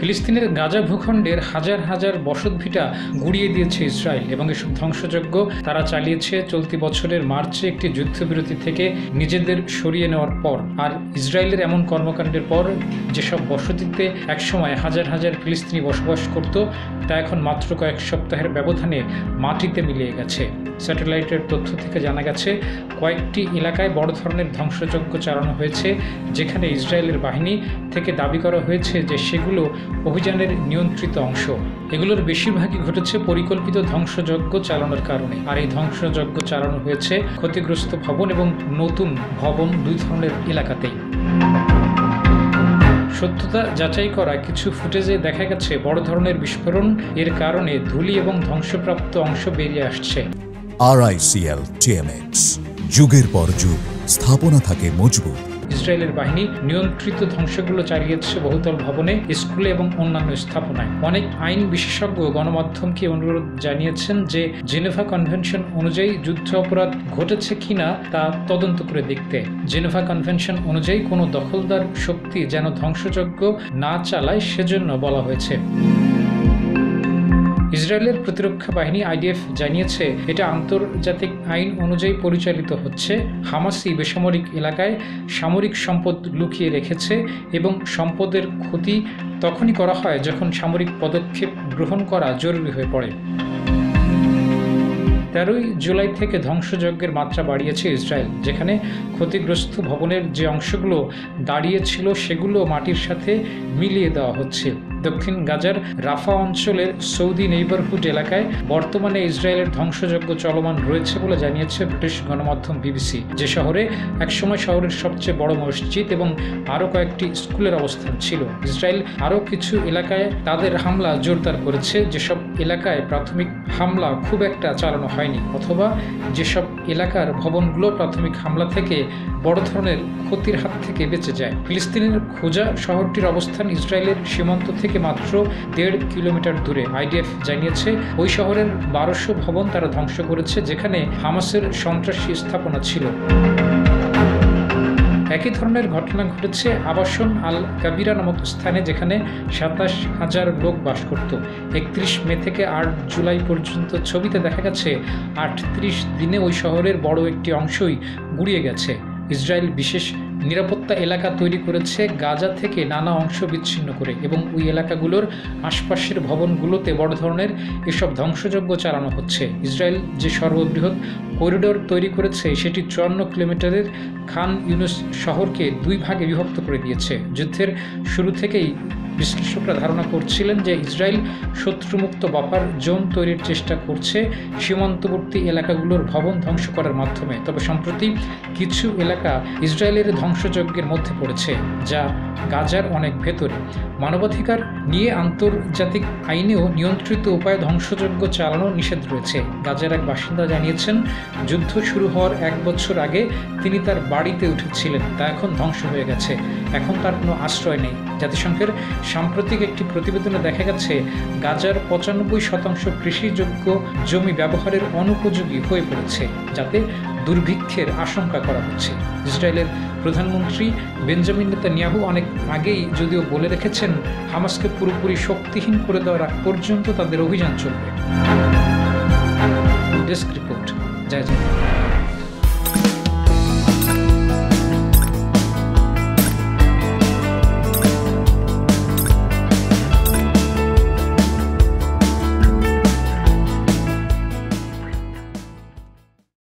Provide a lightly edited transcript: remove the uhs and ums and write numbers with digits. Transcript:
ফিলিস্তিনের গাজা ভূখণ্ডের হাজার হাজার বসতভিটা গুড়িয়ে দিয়েছে ইসরায়েল এবং এসব ধ্বংসযজ্ঞ তারা চালিয়েছে চলতি বছরের মার্চে একটি যুদ্ধবিরতি থেকে নিজেদের সরিয়ে নেওয়ার পর। আর ইসরায়েলের এমন কর্মকাণ্ডের পর যেসব বসতিতে একসময় হাজার হাজার ফিলিস্তিনি বসবাস করত তা এখন মাত্র কয়েক সপ্তাহের ব্যবধানে মাটিতে মিলিয়ে গেছে। স্যাটেলাইটের তথ্য থেকে জানা গেছে কয়েকটি এলাকায় বড় ধরনের ধ্বংসযজ্ঞ চালানো হয়েছে, যেখানে ইসরায়েলের বাহিনী থেকে দাবি করা হয়েছে যে সেগুলো অভিযানের নিয়ন্ত্রিত অংশ। এগুলোর বেশিরভাগই ঘটেছে পরিকল্পিত ধ্বংসযজ্ঞ চালানোর কারণে। আর এই ধ্বংসযজ্ঞ চালানো হয়েছে ক্ষতিগ্রস্ত ভবন এবং নতুন ভবন দুই ধরনের এলাকাতেই। সত্যতা যাচাই করা কিছু ফুটেজে দেখা গেছে বড় ধরনের বিস্ফোরণ এর কারণে ধূলি এবং ধ্বংসপ্রাপ্ত অংশ বেরিয়ে আসছে। RICL TMX, যুগের পর যুগ স্থাপনা থাকে মজবুত। ইসরায়েলের বাহিনী নিয়ন্ত্রিত ধ্বংসগুলো চালিয়েছে বহুতল ভবনে, স্কুলে এবং অন্যান্য স্থাপনায়। অনেক আইন বিশেষজ্ঞ গণমাধ্যমকে অনুরোধ জানিয়েছেন যে জেনেভা কনভেনশন অনুযায়ী যুদ্ধ অপরাধ ঘটেছে কিনা তা তদন্ত করে দেখতে। জেনেভা কনভেনশন অনুযায়ী কোনো দখলদার শক্তি যেন ধ্বংসযজ্ঞ না চালায় সেজন্য বলা হয়েছে। ইসরায়েলের প্রতিরক্ষা বাহিনী IDF জানিয়েছে এটা আন্তর্জাতিক আইন অনুযায়ী পরিচালিত হচ্ছে। হামাসই বেসামরিক এলাকায় সামরিক সম্পদ লুকিয়ে রেখেছে এবং সম্পদের ক্ষতি তখনই করা হয় যখন সামরিক পদক্ষেপ গ্রহণ করা জরুরি হয়ে পড়ে। 13 জুলাই থেকে ধ্বংসযজ্ঞের মাত্রা বাড়িয়েছে ইসরায়েল, যেখানে ক্ষতিগ্রস্ত ভবনের যে অংশগুলো দাঁড়িয়েছিল সেগুলো মাটির সাথে মিলিয়ে দেওয়া হচ্ছে। দক্ষিণ গাজার রাফা অঞ্চলের সৌদি নেইবারহুড এলাকায় বর্তমানে ইসরায়েলের ধ্বংসযজ্ঞ চলমান রয়েছে বলে জানিয়েছে ব্রিটিশ গণমাধ্যম BBC। যে শহরে একসময় শহরের সবচেয়ে বড় মসজিদ এবং আরও কয়েকটি স্কুলের অবস্থান ছিল। ইসরায়েল আরও কিছু এলাকায় তাদের হামলা জোরদার করেছে, যেসব এলাকায় প্রাথমিক হামলা খুব একটা চালানো হয়নি, অথবা যেসব এলাকার ভবনগুলো প্রাথমিক হামলা থেকে বড় ধরনের ক্ষতির হাত থেকে বেঁচে যায়। ফিলিস্তিনের খোজা শহরটির অবস্থান ইসরায়েলের সীমান্ত থেকে মাত্র 1.5 কিলোমিটার দূরে। IDF জানিয়েছে ওই শহরের 1200 ভবন তারা ধ্বংস করেছে, যেখানে হামাসের সন্ত্রাসী স্থাপনা ছিল। একই ধরনের ঘটনা ঘটেছে আবাসন আল কাবিরা নামক স্থানে, যেখানে 27,000 লোক বাস করত। 31 মে থেকে 8 জুলাই পর্যন্ত ছবিতে দেখা গেছে 38 দিনে ওই শহরের বড় একটি অংশই গুড়িয়ে গেছে। ইসরায়েল বিশেষ নিরাপত্তা এলাকা তৈরি করেছে গাজা থেকে নানা অংশ বিচ্ছিন্ন করে, এবং ওই এলাকাগুলোর আশপাশের ভবনগুলোতে বড় ধরনের এসব ধ্বংসযজ্ঞ চালানো হচ্ছে। ইসরায়েল যে সর্ববৃহৎ করিডোর তৈরি করেছে সেটি 54 কিলোমিটারের খান ইউনুস শহরকে 2 ভাগে বিভক্ত করে দিয়েছে। যুদ্ধের শুরু থেকেই বিশ্লেষকরা ধারণা করছিলেন যে ইসরায়েল শত্রুমুক্ত বাফার জোন তৈরির চেষ্টা করছে সীমান্তবর্তী এলাকাগুলোর ভবন ধ্বংস করার মাধ্যমে। তবে সম্প্রতি কিছু এলাকা ইসরায়েলের ধ্বংসযজ্ঞের মধ্যে পড়েছে, যা গাজার অনেক ভেতরে। মানবাধিকার নিয়ে আন্তর্জাতিক আইনেও নিয়ন্ত্রিত উপায়ে ধ্বংসযজ্ঞ চালানো নিষেধ রয়েছে। গাজার এক বাসিন্দা জানিয়েছেন যুদ্ধ শুরু হওয়ার 1 বছর আগে তিনি তার বাড়িতে উঠেছিলেন, তা এখন ধ্বংস হয়ে গেছে। এখন তার কোনো আশ্রয় নেই। জাতিসংঘের সাম্প্রতিক একটি প্রতিবেদনে দেখা গেছে গাজার 95% কৃষিযোগ্য জমি ব্যবহারের অনুপযোগী হয়ে পড়েছে, যাতে দুর্ভিক্ষের আশঙ্কা করা হচ্ছে। ইসরায়েলের প্রধানমন্ত্রী বেঞ্জামিন নেতানিয়াহু অনেক আগেই যদিও বলে রেখেছেন হামাসকে পুরোপুরি শক্তিহীন করে দেওয়ার আগ পর্যন্ত তাদের অভিযান চলবে। ডেস্ক রিপোর্ট, জয় জয়।